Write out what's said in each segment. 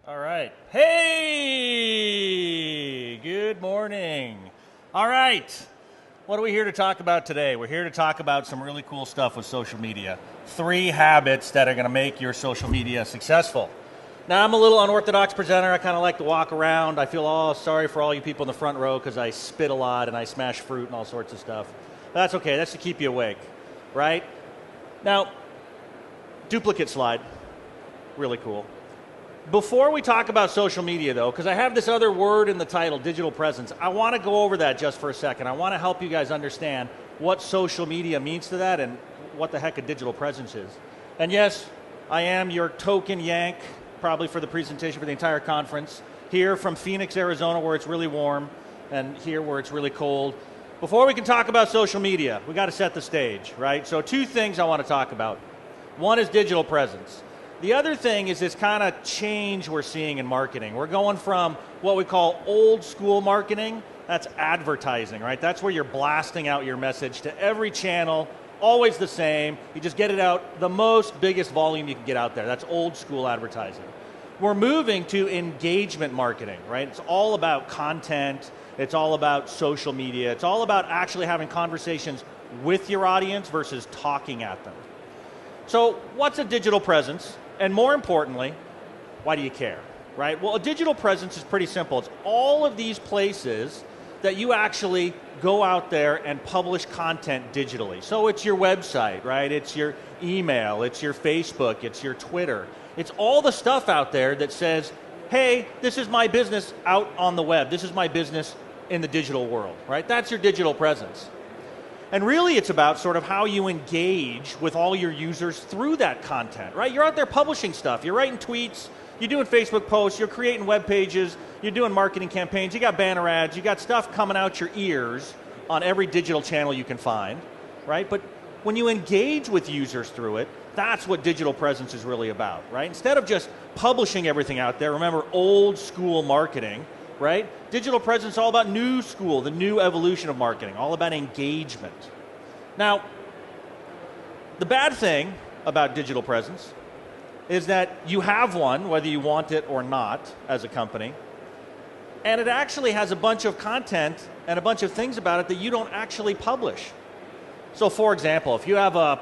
All right. Hey, good morning. All right. What are we here to talk about today? We're here to talk about some really cool stuff with social media. 3 habits that are going to make your social media successful. Now, I'm a little unorthodox presenter. I kind of like to walk around. I feel sorry for all you people in the front row because I spit a lot and I smash fruit and all sorts of stuff. But that's okay. That's to keep you awake, right? Now, duplicate slide. Really cool. Before we talk about social media, though, because I have this other word in the title, digital presence, I want to go over that just for a second. I want to help you guys understand what social media means to that and what the heck a digital presence is. And yes, I am your token Yank, probably for the presentation for the entire conference, here from Phoenix, Arizona, where it's really warm, and here where it's really cold. Before we can talk about social media, we got to set the stage, right? So 2 things I want to talk about. One is digital presence. The other thing is this kind of change we're seeing in marketing. We're going from what we call old school marketing, that's advertising, right? That's where you're blasting out your message to every channel, always the same. You just get it out, the biggest volume you can get out there. That's old school advertising. We're moving to engagement marketing, right? It's all about content. It's all about social media. It's all about actually having conversations with your audience versus talking at them. So what's a digital presence? And more importantly, why do you care, right? Well, a digital presence is pretty simple. It's all of these places that you actually go out there and publish content digitally. So it's your website, right? It's your email, it's your Facebook, it's your Twitter. It's all the stuff out there that says, hey, this is my business out on the web. This is my business in the digital world, right? That's your digital presence. And really it's about sort of how you engage with all your users through that content, right? You're out there publishing stuff. You're writing tweets. You're doing Facebook posts. You're creating web pages. You're doing marketing campaigns. You got banner ads. You got stuff coming out your ears on every digital channel you can find, right? But when you engage with users through it, that's what digital presence is really about, right? Instead of just publishing everything out there, remember old school marketing, right? Digital presence is all about new school, the new evolution of marketing, all about engagement. Now, the bad thing about digital presence is that you have one, whether you want it or not, as a company, and it actually has a bunch of content and a bunch of things about it that you don't actually publish. So, for example, if you have a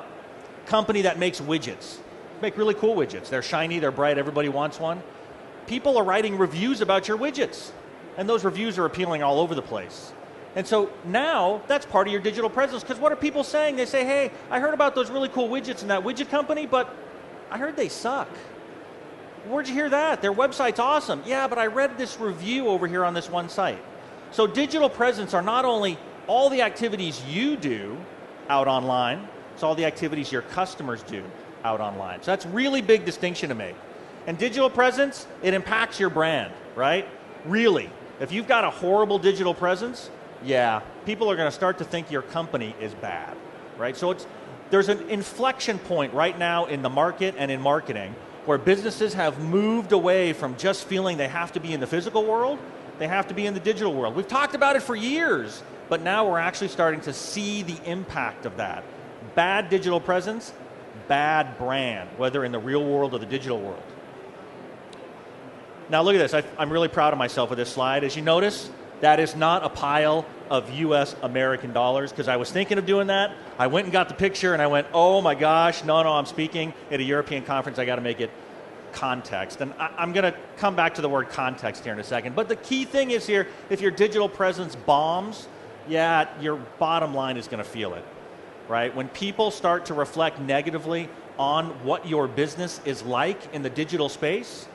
company that makes widgets, make really cool widgets, they're shiny, they're bright, everybody wants one, people are writing reviews about your widgets. And those reviews are appealing all over the place. And so now that's part of your digital presence, because what are people saying? They say, hey, I heard about those really cool widgets in that widget company, but I heard they suck. Where'd you hear that? Their website's awesome. Yeah, but I read this review over here on this one site. So digital presence are not only all the activities you do out online, it's all the activities your customers do out online. So that's a really big distinction to make. And digital presence, it impacts your brand, right? Really. If you've got a horrible digital presence, yeah, people are going to start to think your company is bad, right? So there's an inflection point right now in the market and in marketing where businesses have moved away from just feeling they have to be in the physical world, they have to be in the digital world. We've talked about it for years, but now we're actually starting to see the impact of that. Bad digital presence, bad brand, whether in the real world or the digital world. Now look at this, I'm really proud of myself with this slide. As you notice, that is not a pile of US American dollars, because I was thinking of doing that. I went and got the picture and I went, oh my gosh, no, I'm speaking at a European conference, I got to make it context. And I'm going to come back to the word context here in a second. But the key thing is here, if your digital presence bombs, yeah, your bottom line is going to feel it, right? When people start to reflect negatively on what your business is like in the digital space,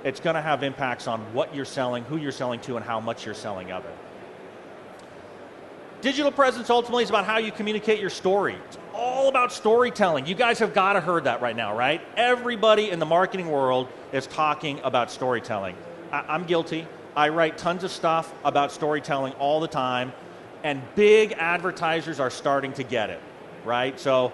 it's going to have impacts on what you're selling, who you're selling to, and how much you're selling of it. Digital presence ultimately is about how you communicate your story. It's all about storytelling. You guys have got to heard that right now, right? Everybody in the marketing world is talking about storytelling. I'm guilty. I write tons of stuff about storytelling all the time, and big advertisers are starting to get it, right? So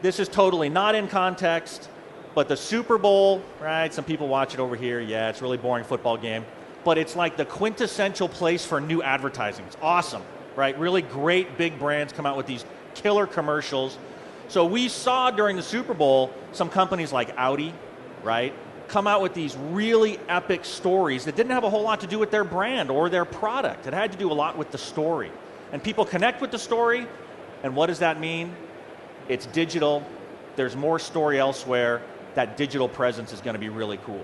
this is totally not in context. But the Super Bowl, right, some people watch it over here. Yeah, it's a really boring football game. But it's like the quintessential place for new advertising. It's awesome, right? Really great big brands come out with these killer commercials. So we saw during the Super Bowl some companies like Audi, right, come out with these really epic stories that didn't have a whole lot to do with their brand or their product. It had to do a lot with the story. And people connect with the story, and what does that mean? It's digital. There's more story elsewhere. That digital presence is going to be really cool.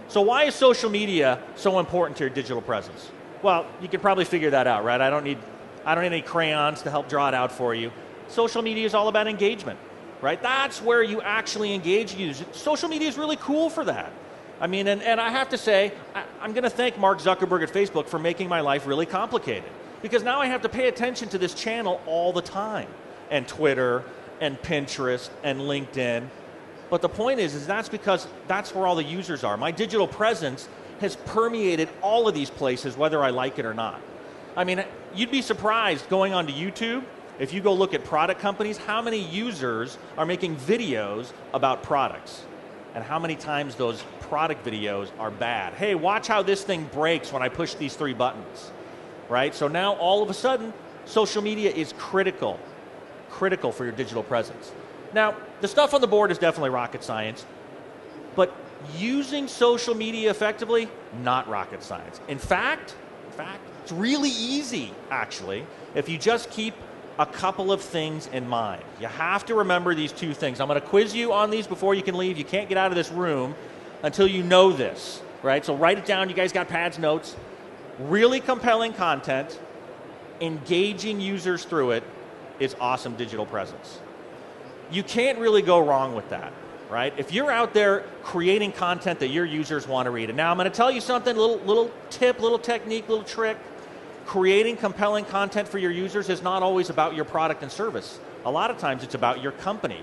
So why is social media so important to your digital presence? Well, you can probably figure that out, right? I don't need any crayons to help draw it out for you. Social media is all about engagement, right? That's where you actually engage users. Social media is really cool for that. I mean, and I have to say, I'm going to thank Mark Zuckerberg at Facebook for making my life really complicated. Because now I have to pay attention to this channel all the time. And Twitter, and Pinterest, and LinkedIn. But the point is that's because that's where all the users are. My digital presence has permeated all of these places, whether I like it or not. I mean, you'd be surprised going onto YouTube, if you go look at product companies, how many users are making videos about products, and how many times those product videos are bad. Hey, watch how this thing breaks when I push these 3 buttons, right? So now all of a sudden, social media is critical for your digital presence. Now, the stuff on the board is definitely rocket science, but using social media effectively, not rocket science. In fact, it's really easy, actually, if you just keep a couple of things in mind. You have to remember these 2 things. I'm going to quiz you on these before you can leave. You can't get out of this room until you know this, right? So write it down. You guys got pads, notes. Really compelling content, engaging users through it is awesome digital presence. You can't really go wrong with that, right? If you're out there creating content that your users want to read, and now I'm going to tell you something, little tip, little technique, little trick. Creating compelling content for your users is not always about your product and service. A lot of times it's about your company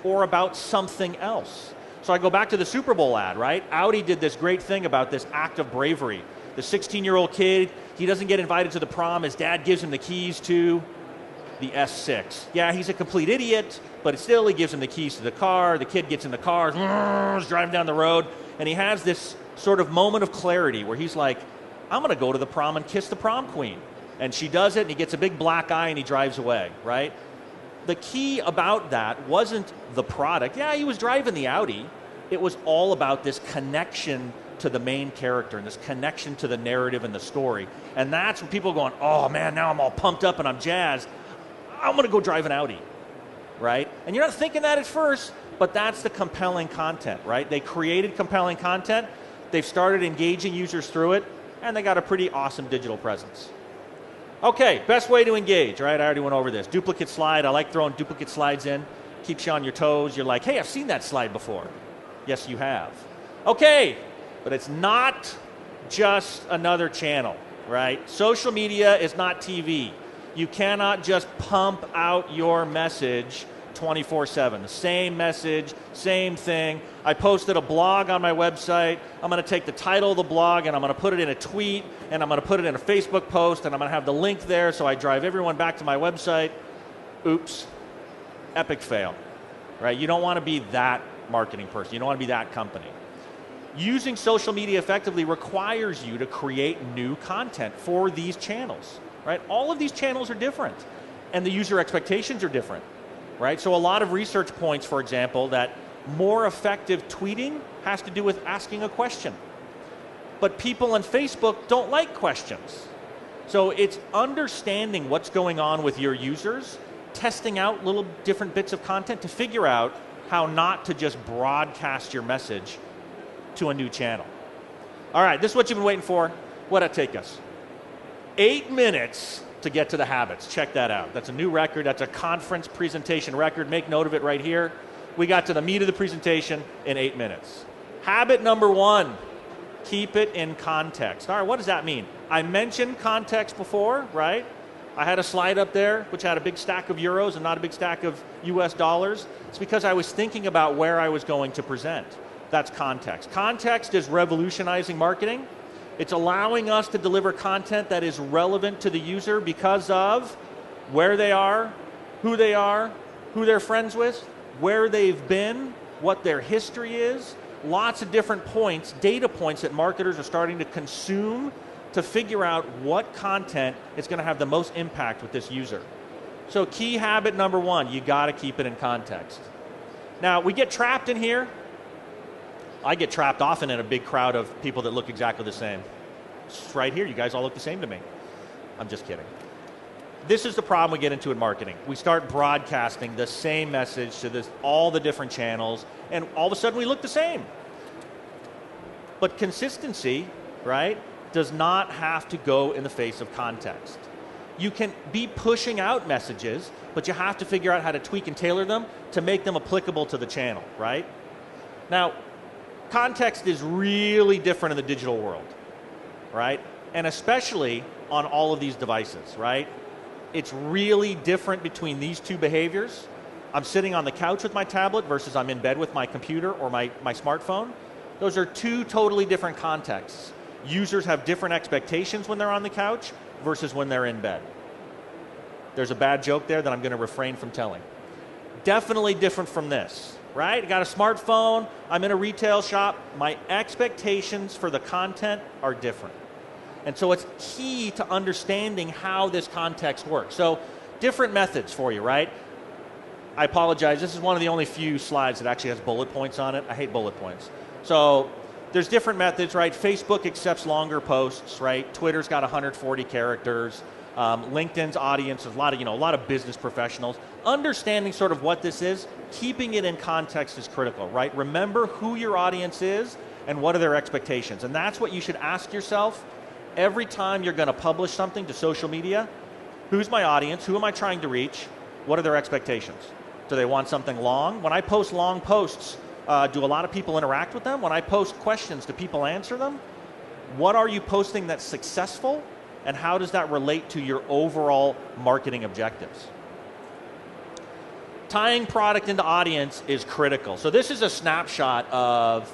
or about something else. So I go back to the Super Bowl ad, right? Audi did this great thing about this act of bravery. The 16-year-old kid, he doesn't get invited to the prom. His dad gives him the keys to the S6. Yeah, he's a complete idiot, but still he gives him the keys to the car. The kid gets in the car, is driving down the road, and he has this sort of moment of clarity where he's like, I'm going to go to the prom and kiss the prom queen. And she does it, and he gets a big black eye, and he drives away, right? The key about that wasn't the product. Yeah, he was driving the Audi. It was all about this connection to the main character and this connection to the narrative and the story. And that's when people are going, oh man, now I'm all pumped up and I'm jazzed. I'm going to go drive an Audi, right? And you're not thinking that at first, but that's the compelling content, right? They created compelling content. They've started engaging users through it, and they got a pretty awesome digital presence. Okay, best way to engage, right? I already went over this. Duplicate slide. I like throwing duplicate slides in. Keeps you on your toes. You're like, hey, I've seen that slide before. Yes, you have. Okay, but it's not just another channel, right? Social media is not TV. You cannot just pump out your message 24/7. The same message, same thing. I posted a blog on my website. I'm going to take the title of the blog and I'm going to put it in a tweet and I'm going to put it in a Facebook post and I'm going to have the link there so I drive everyone back to my website. Oops. Epic fail, right? You don't want to be that marketing person. You don't want to be that company. Using social media effectively requires you to create new content for these channels, right? All of these channels are different and the user expectations are different. Right? So a lot of research points, for example, that more effective tweeting has to do with asking a question. But people on Facebook don't like questions. So it's understanding what's going on with your users, testing out little different bits of content to figure out how not to just broadcast your message to a new channel. All right, this is what you've been waiting for. What'd it take us? 8 minutes to get to the habits. Check that out. That's a new record. That's a conference presentation record. Make note of it right here. We got to the meat of the presentation in 8 minutes. Habit number 1, keep it in context. All right, what does that mean? I mentioned context before, right? I had a slide up there which had a big stack of euros and not a big stack of US dollars. It's because I was thinking about where I was going to present. That's context. Context is revolutionizing marketing. It's allowing us to deliver content that is relevant to the user because of where they are, who they're friends with, where they've been, what their history is. Lots of different points, data points that marketers are starting to consume to figure out what content is going to have the most impact with this user. So key habit number 1, you got to keep it in context. Now, we get trapped in here I get trapped often in a big crowd of people that look exactly the same. It's right here, you guys all look the same to me. I'm just kidding. This is the problem we get into in marketing. We start broadcasting the same message to all the different channels, and all of a sudden we look the same. But consistency, right, does not have to go in the face of context. You can be pushing out messages, but you have to figure out how to tweak and tailor them to make them applicable to the channel, right? Now, context is really different in the digital world, right? And especially on all of these devices, right? It's really different between these two behaviors. I'm sitting on the couch with my tablet versus I'm in bed with my computer or my smartphone. Those are two totally different contexts. Users have different expectations when they're on the couch versus when they're in bed. There's a bad joke there that I'm going to refrain from telling. Definitely different from this, right? I got a smartphone, I'm in a retail shop, my expectations for the content are different. And so it's key to understanding how this context works. So different methods for you, right? I apologize, this is one of the only few slides that actually has bullet points on it. I hate bullet points. So there's different methods, right? Facebook accepts longer posts, right? Twitter's got 140 characters. LinkedIn's audience is a lot of business professionals. Understanding sort of what this is, keeping it in context is critical, right? Remember who your audience is and what are their expectations. And that's what you should ask yourself every time you're going to publish something to social media. Who's my audience? Who am I trying to reach? What are their expectations? Do they want something long? When I post long posts, do a lot of people interact with them? When I post questions, do people answer them? What are you posting that's successful? And how does that relate to your overall marketing objectives? Tying product into audience is critical. So this is a snapshot of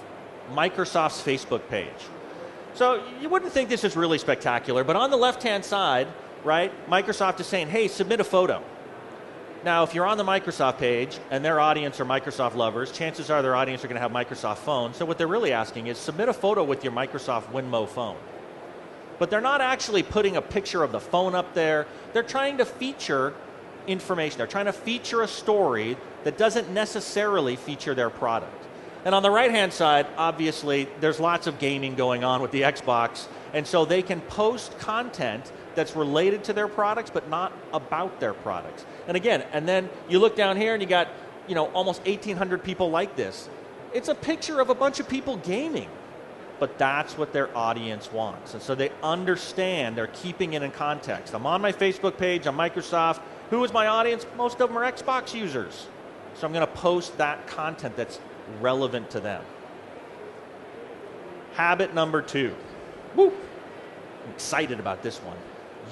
Microsoft's Facebook page. So you wouldn't think this is really spectacular, but on the left-hand side, right, Microsoft is saying, hey, submit a photo. Now, if you're on the Microsoft page and their audience are Microsoft lovers, chances are their audience are going to have Microsoft phones. So what they're really asking is submit a photo with your Microsoft Winmo phone. But they're not actually putting a picture of the phone up there. They're trying to feature information. They're trying to feature a story that doesn't necessarily feature their product. And on the right-hand side, obviously, there's lots of gaming going on with the Xbox, and so they can post content that's related to their products, but not about their products. And again, and then you look down here and you got, almost 1,800 people like this. It's a picture of a bunch of people gaming, but that's what their audience wants. And so they understand, they're keeping it in context. I'm on my Facebook page, on Microsoft. Who is my audience? Most of them are Xbox users. So I'm going to post that content that's relevant to them. Habit number 2. Woo! I'm excited about this one.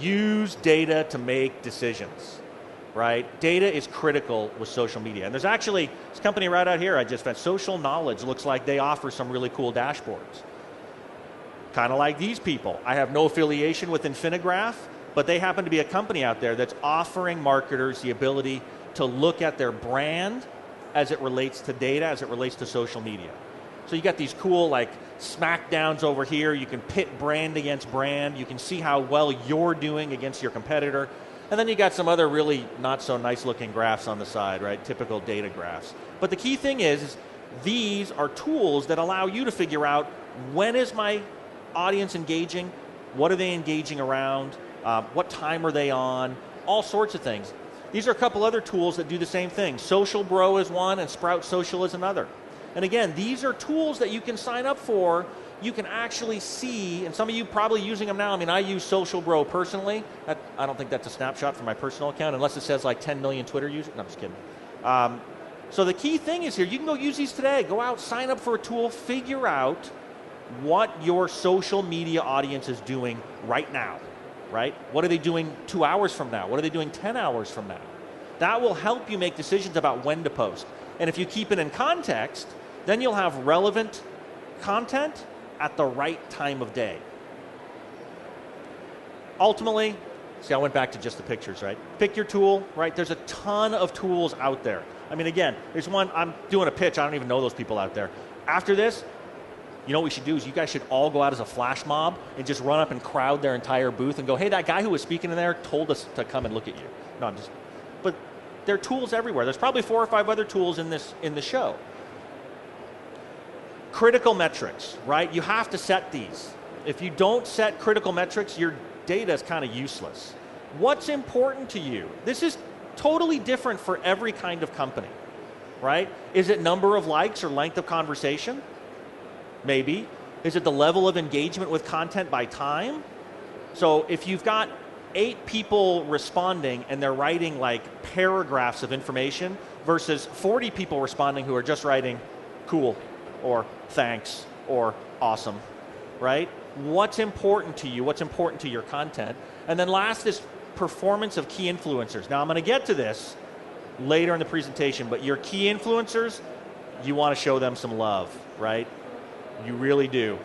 Use data to make decisions, right? Data is critical with social media. And there's actually this company right out here I just found, Social Knowledge, looks like they offer some really cool dashboards. Kind of like these people. I have no affiliation with Infinigraph, but they happen to be a company out there that's offering marketers the ability to look at their brand as it relates to data, as it relates to social media. So you got these cool like smackdowns over here. You can pit brand against brand. You can see how well you're doing against your competitor. And then you got some other really not so nice looking graphs on the side, right? Typical data graphs. But the key thing is these are tools that allow you to figure out when is my audience engaging, what are they engaging around, what time are they on, all sorts of things. These are a couple other tools that do the same thing. Social Bro is one and Sprout Social is another. And again, these are tools that you can sign up for. You can actually see, and some of you probably using them now. I mean, I use Social Bro personally. I don't think that's a snapshot from my personal account, unless it says like 10 million Twitter users. No, I'm just kidding. So the key thing is here, you can go use these today. Go out, sign up for a tool, figure out what your social media audience is doing right now, right? What are they doing 2 hours from now? What are they doing 10 hours from now? That will help you make decisions about when to post. And if you keep it in context, then you'll have relevant content at the right time of day. Ultimately, see, I went back to just the pictures, right? Pick your tool, right? There's a ton of tools out there. I mean, again, there's one, I'm doing a pitch, I don't even know those people out there. After this, you know what we should do is you guys should all go out as a flash mob and just run up and crowd their entire booth and go, hey, that guy who was speaking in there told us to come and look at you. No, but there are tools everywhere. There's probably 4 or 5 other tools in the show. Critical metrics, right? You have to set these. If you don't set critical metrics, your data is kind of useless. What's important to you? This is totally different for every kind of company, right? Is it number of likes or length of conversation? Maybe. Is it the level of engagement with content by time? So if you've got 8 people responding and they're writing like paragraphs of information versus 40 people responding who are just writing cool or thanks or awesome, right? What's important to you? What's important to your content? And then last is performance of key influencers. Now I'm going to get to this later in the presentation, but your key influencers, you want to show them some love, right? You really do.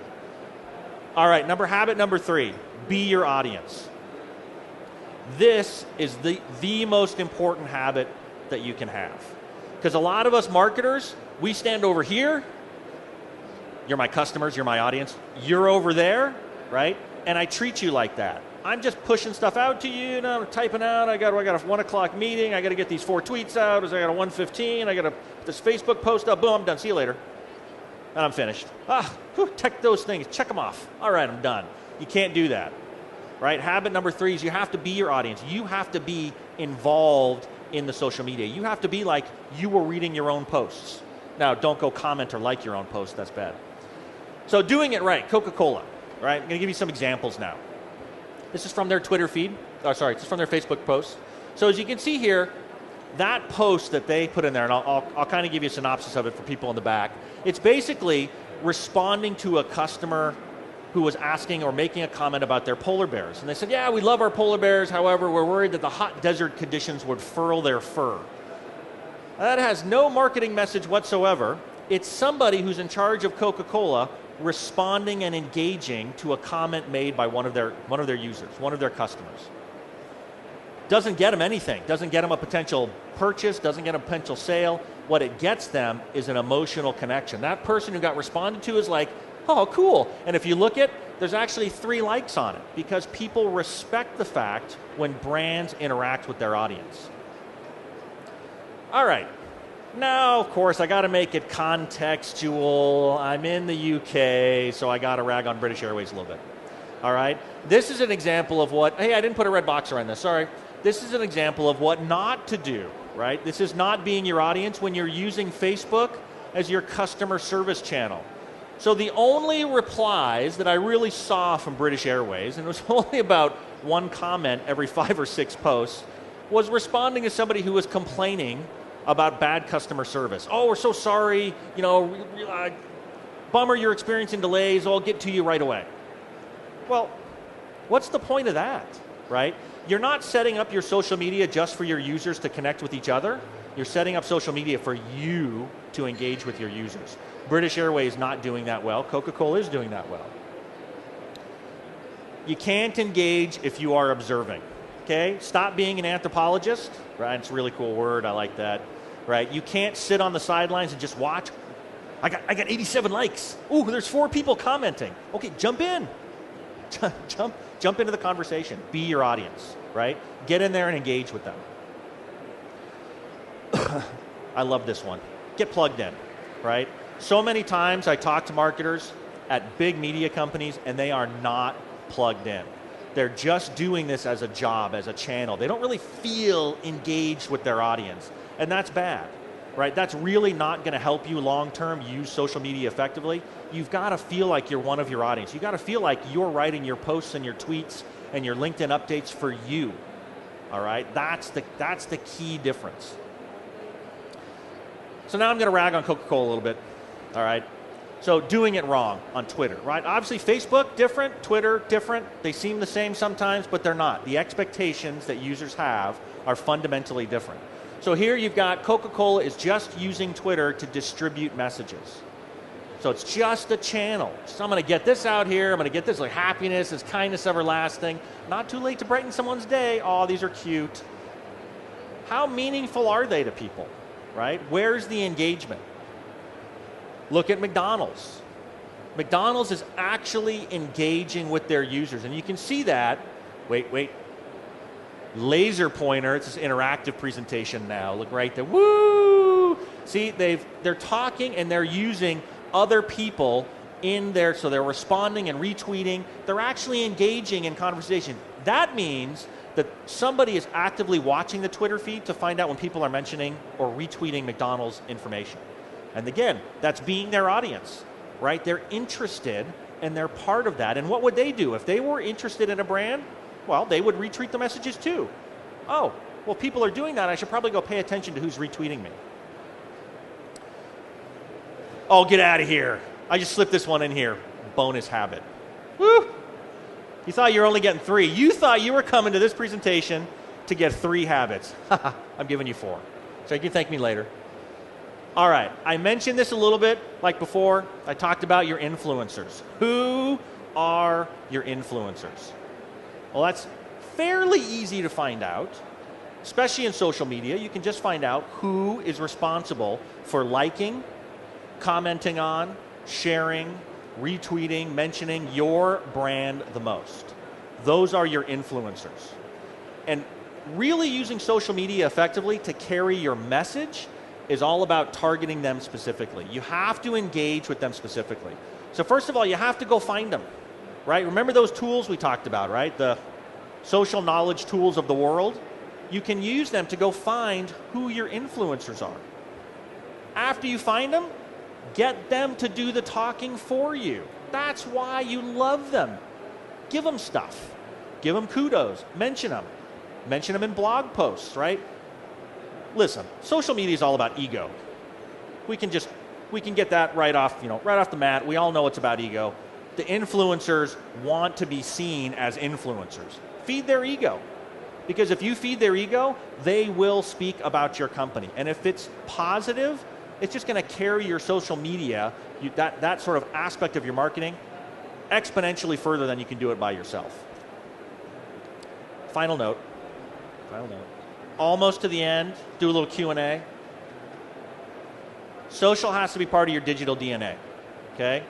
All right, habit number 3, be your audience. This is the most important habit that you can have. Because a lot of us marketers, we stand over here. You're my customers, you're my audience. You're over there, right? And I treat you like that. I'm just pushing stuff out to you, and I'm typing out, I got a 1 o'clock meeting, I got to get these 4 tweets out, I got a 1:15, I got to put this Facebook post up, boom, I'm done, see you later. And I'm finished. Check those things, check them off. All right, I'm done. You can't do that, right? Habit number 3 is you have to be your audience. You have to be involved in the social media. You have to be like you were reading your own posts. Now, don't go comment or like your own post, that's bad. So doing it right, Coca-Cola, right? I'm going to give you some examples now. This is from their Twitter feed. This is from their Facebook post. So as you can see here, that post that they put in there, and I'll kind of give you a synopsis of it for people in the back. It's basically responding to a customer who was asking or making a comment about their polar bears. And they said, yeah, we love our polar bears. However, we're worried that the hot desert conditions would furl their fur. That has no marketing message whatsoever. It's somebody who's in charge of Coca-Cola responding and engaging to a comment made by one of their users, one of their customers. Doesn't get them anything. Doesn't get them a potential purchase. Doesn't get them a potential sale. What it gets them is an emotional connection. That person who got responded to is like, oh, cool. And if you look at, there's actually 3 likes on it because people respect the fact when brands interact with their audience. All right. Now, of course, I got to make it contextual. I'm in the UK, so I got to rag on British Airways a little bit. All right? This is an example of what, hey, I didn't put a red box around this, sorry. This is an example of what not to do, right? This is not being your audience when you're using Facebook as your customer service channel. So the only replies that I really saw from British Airways, and it was only about 1 comment every 5 or 6 posts, was responding to somebody who was complaining about bad customer service. Oh, we're so sorry, bummer you're experiencing delays, I'll get to you right away. Well, what's the point of that, right? You're not setting up your social media just for your users to connect with each other. You're setting up social media for you to engage with your users. British Airways is not doing that well. Coca-Cola is doing that well. You can't engage if you are observing. Okay? Stop being an anthropologist. Right? It's a really cool word. I like that. Right? You can't sit on the sidelines and just watch. I got 87 likes. Ooh, there's 4 people commenting. Okay, jump in. Jump into the conversation. Be your audience. Right? Get in there and engage with them. I love this one. Get plugged in. Right? So many times I talk to marketers at big media companies and they are not plugged in. They're just doing this as a job, as a channel. They don't really feel engaged with their audience. And that's bad, right? That's really not going to help you long-term use social media effectively. You've got to feel like you're one of your audience. You've got to feel like you're writing your posts and your tweets and your LinkedIn updates for you, all right? That's the key difference. So now I'm going to rag on Coca-Cola a little bit, all right? So doing it wrong on Twitter, right? Obviously Facebook, different. Twitter, different. They seem the same sometimes, but they're not. The expectations that users have are fundamentally different. So here you've got Coca-Cola is just using Twitter to distribute messages. So it's just a channel. So I'm going to get this out here. I'm going to get this like happiness, this kindness everlasting. Not too late to brighten someone's day. Oh, these are cute. How meaningful are they to people, right? Where's the engagement? Look at McDonald's. McDonald's is actually engaging with their users. And you can see that. Wait. Laser pointer. It's this interactive presentation now. Look right there. Woo! See, they're talking and they're using other people in there, so they're responding and retweeting. They're actually engaging in conversation. That means that somebody is actively watching the Twitter feed to find out when people are mentioning or retweeting McDonald's information. And again, that's being their audience, right? They're interested and they're part of that. And what would they do? If they were interested in a brand, well, they would retweet the messages too. Oh, well, people are doing that. I should probably go pay attention to who's retweeting me. Oh, get out of here. I just slipped this one in here. Bonus habit. Woo! You thought you were only getting 3. You thought you were coming to this presentation to get 3 habits. I'm giving you 4. So you can thank me later. All right, I mentioned this a little bit like before. I talked about your influencers. Who are your influencers? Well, that's fairly easy to find out, especially in social media. You can just find out who is responsible for liking, commenting on, sharing, retweeting, mentioning your brand the most. Those are your influencers. And really using social media effectively to carry your message is all about targeting them specifically. You have to engage with them specifically. So first of all, you have to go find them, right? Remember those tools we talked about, right? The social knowledge tools of the world. You can use them to go find who your influencers are. After you find them, get them to do the talking for you. That's why you love them. Give them stuff. Give them kudos. Mention them. Mention them in blog posts, right? Listen, social media is all about ego. We can get that right off the mat. We all know it's about ego. The influencers want to be seen as influencers. Feed their ego. Because if you feed their ego, they will speak about your company. And if it's positive, it's just going to carry your social media, that sort of aspect of your marketing, exponentially further than you can do it by yourself. Final note. Almost to the end. Do a little Q&A. Social has to be part of your digital DNA. Okay?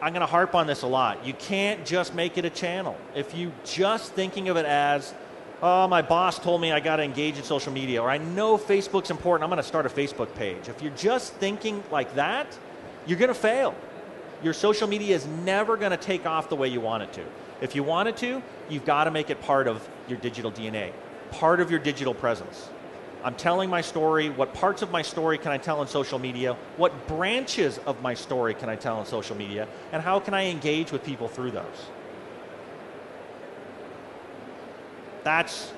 I'm going to harp on this a lot. You can't just make it a channel. If you just thinking of it as, oh, my boss told me I got to engage in social media, or I know Facebook's important, I'm going to start a Facebook page. If you're just thinking like that, you're going to fail. Your social media is never going to take off the way you want it to. If you want it to, you've got to make it part of your digital DNA, part of your digital presence. I'm telling my story. What parts of my story can I tell on social media? What branches of my story can I tell on social media? And how can I engage with people through those? That's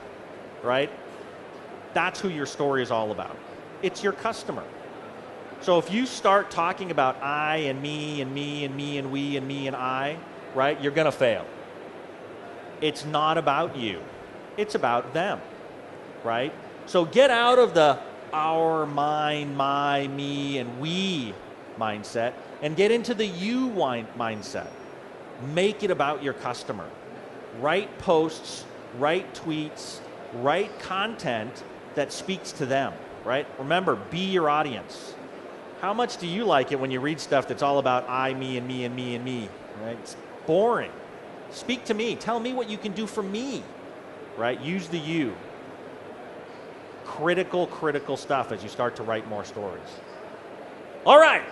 who your story is all about. It's your customer. So if you start talking about I and me and me and me and we and me and I, right, you're going to fail. It's not about you. It's about them, right? So get out of the our, mine, my, me, and we mindset and get into the you mindset. Make it about your customer. Write posts, write tweets, write content that speaks to them, right? Remember, be your audience. How much do you like it when you read stuff that's all about I, me, and me, and me, and me, right? It's boring. Speak to me. Tell me what you can do for me, right? Use the you. Critical stuff as you start to write more stories. All right.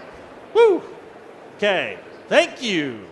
Woo. Okay. Thank you.